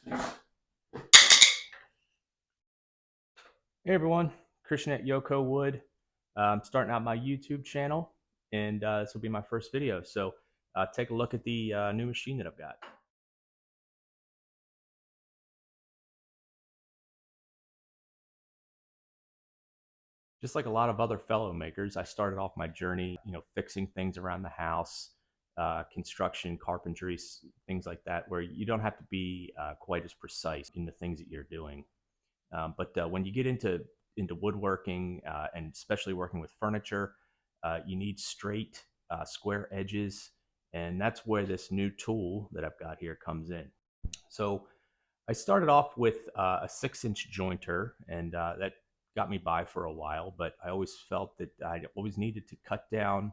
Hey everyone, Christian at YocoWood. I'm starting out my YouTube channel, and this will be my first video. So take a look at the new machine that I've got. Just like a lot of other fellow makers, I started off my journey, fixing things around the house, construction, carpentry, things like that, where you don't have to be quite as precise in the things that you're doing. But when you get into woodworking and especially working with furniture, you need straight, square edges, and that's where this new tool that I've got here comes in. So I started off with a 6-inch jointer, and that got me by for a while. But I always felt that I always needed to cut down,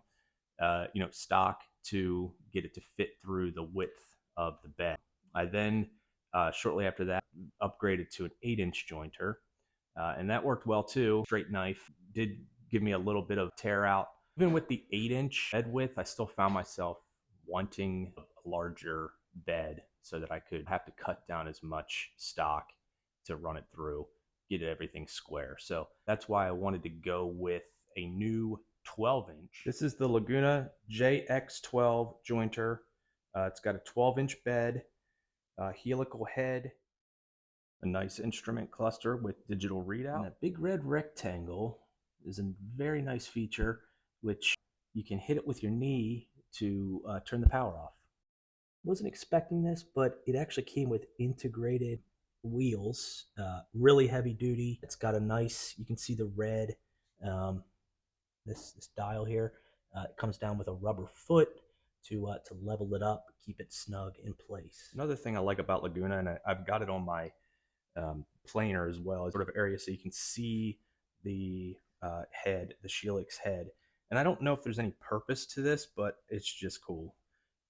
stock to get it to fit through the width of the bed. I then, shortly after that, upgraded to an 8-inch jointer, and that worked well too. Straight knife did give me a little bit of tear out. Even with the 8-inch bed width, I still found myself wanting a larger bed so that I could have to cut down as much stock to run it through, get everything square. So that's why I wanted to go with a new 12-inch. This is the Laguna JX12 jointer. It's got a 12-inch bed, helical head, a nice instrument cluster with digital readout. And that big red rectangle is a very nice feature, which you can hit it with your knee to turn the power off. Wasn't expecting this, but it actually came with integrated wheels, really heavy duty. It's got a nice, you can see the red, this dial here. It comes down with a rubber foot to level it up, keep it snug in place. Another thing I like about Laguna, and I've got it on my planer as well, is sort of area so you can see the head, the Sheelix head. And I don't know if there's any purpose to this, but it's just cool.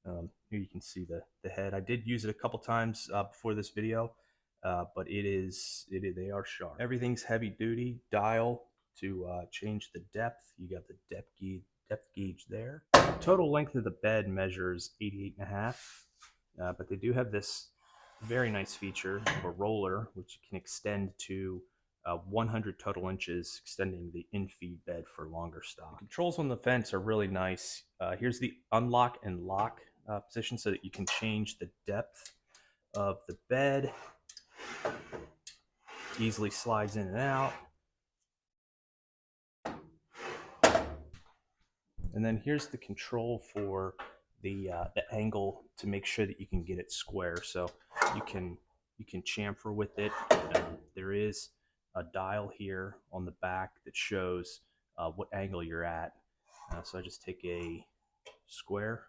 Here you can see the head. I did use it a couple times before this video, but they are sharp. Everything's heavy duty. Dial to change the depth. You got the depth gauge there. Total length of the bed measures 88.5, but they do have this very nice feature of a roller, which can extend to 100 total inches, extending the in-feed bed for longer stock. The controls on the fence are really nice. Here's the unlock and lock position so that you can change the depth of the bed. Easily slides in and out. And then here's the control for the angle to make sure that you can get it square. So you can chamfer with it. There is a dial here on the back that shows what angle you're at. So I just take a square,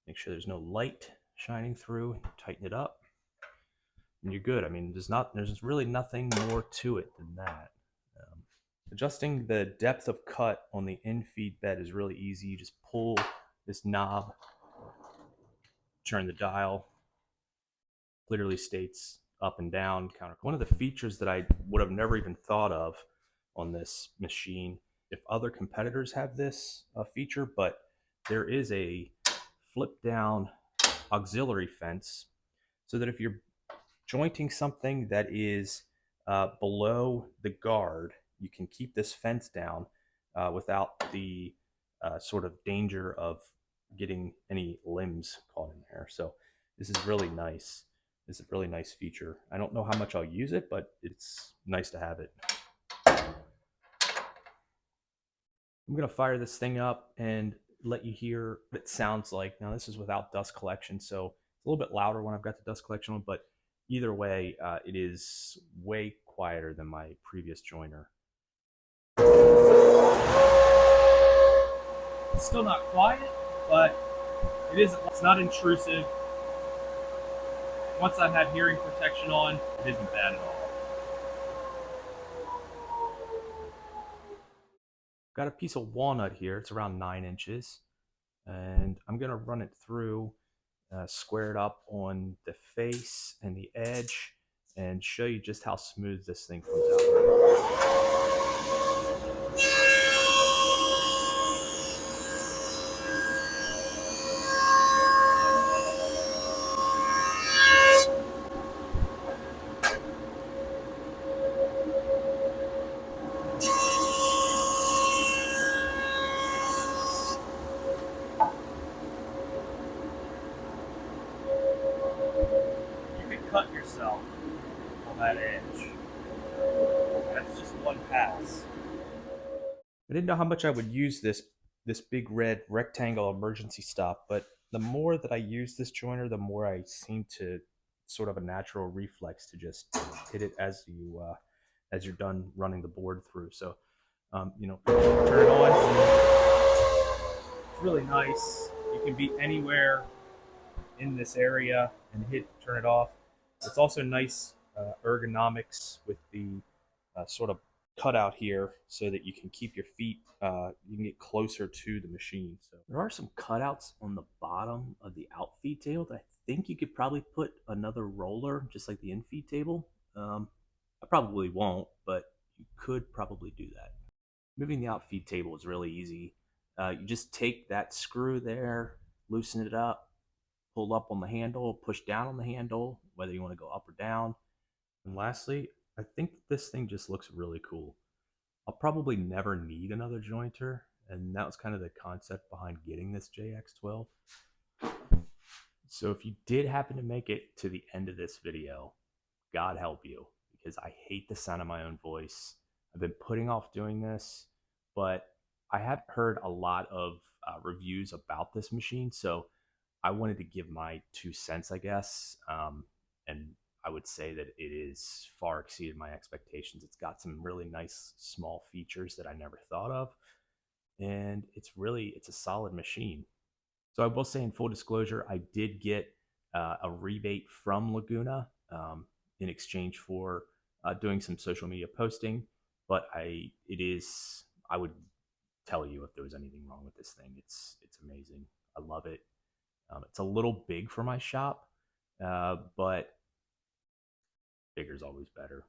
make sure there's no light shining through, tighten it up, and you're good. I mean, there's really nothing more to it than that. Adjusting the depth of cut on the in-feed bed is really easy. You just pull this knob, turn the dial, clearly states up and down. One of the features that I would have never even thought of on this machine, if other competitors have this feature, but there is a flip down auxiliary fence so that if you're jointing something that is below the guard, you can keep this fence down without the sort of danger of getting any limbs caught in there. So this is really nice. This is a really nice feature. I don't know how much I'll use it, but it's nice to have it. I'm gonna fire this thing up and let you hear what it sounds like. Now this is without dust collection, so it's a little bit louder when I've got the dust collection on, but either way, it is way quieter than my previous joiner. It's still not quiet, but it's not intrusive. Once I've had hearing protection on, it isn't bad at all. Got a piece of walnut here. It's around 9 inches. And I'm gonna run it through, square it up on the face and the edge, and show you just how smooth this thing comes out. cut yourself on that edge. That's just one pass. I didn't know how much I would use this big red rectangle emergency stop, but the more that I use this joiner, the more I seem to sort of a natural reflex to just hit it as you're done running the board through. So, turn it on. It's really nice. You can be anywhere in this area and hit turn it off. It's also nice ergonomics with the sort of cutout here so that you can keep your feet, you can get closer to the machine. So there are some cutouts on the bottom of the out feed table that I think you could probably put another roller, just like the in feed table. I probably won't, but you could probably do that. Moving the out feed table is really easy. You just take that screw there, loosen it up, pull up on the handle, push down on the handle, whether you want to go up or down. And lastly, I think this thing just looks really cool. I'll probably never need another jointer, and that was kind of the concept behind getting this JX12. So if you did happen to make it to the end of this video, God help you, because I hate the sound of my own voice. I've been putting off doing this, but I have heard a lot of reviews about this machine, so I wanted to give my 2 cents, I guess. And I would say that it is far exceeded my expectations. It's got some really nice small features that I never thought of, and it's a solid machine. So I will say, in full disclosure, I did get a rebate from Laguna in exchange for doing some social media posting. But I would tell you if there was anything wrong with this thing. It's amazing. I love it. It's a little big for my shop, but bigger is always better.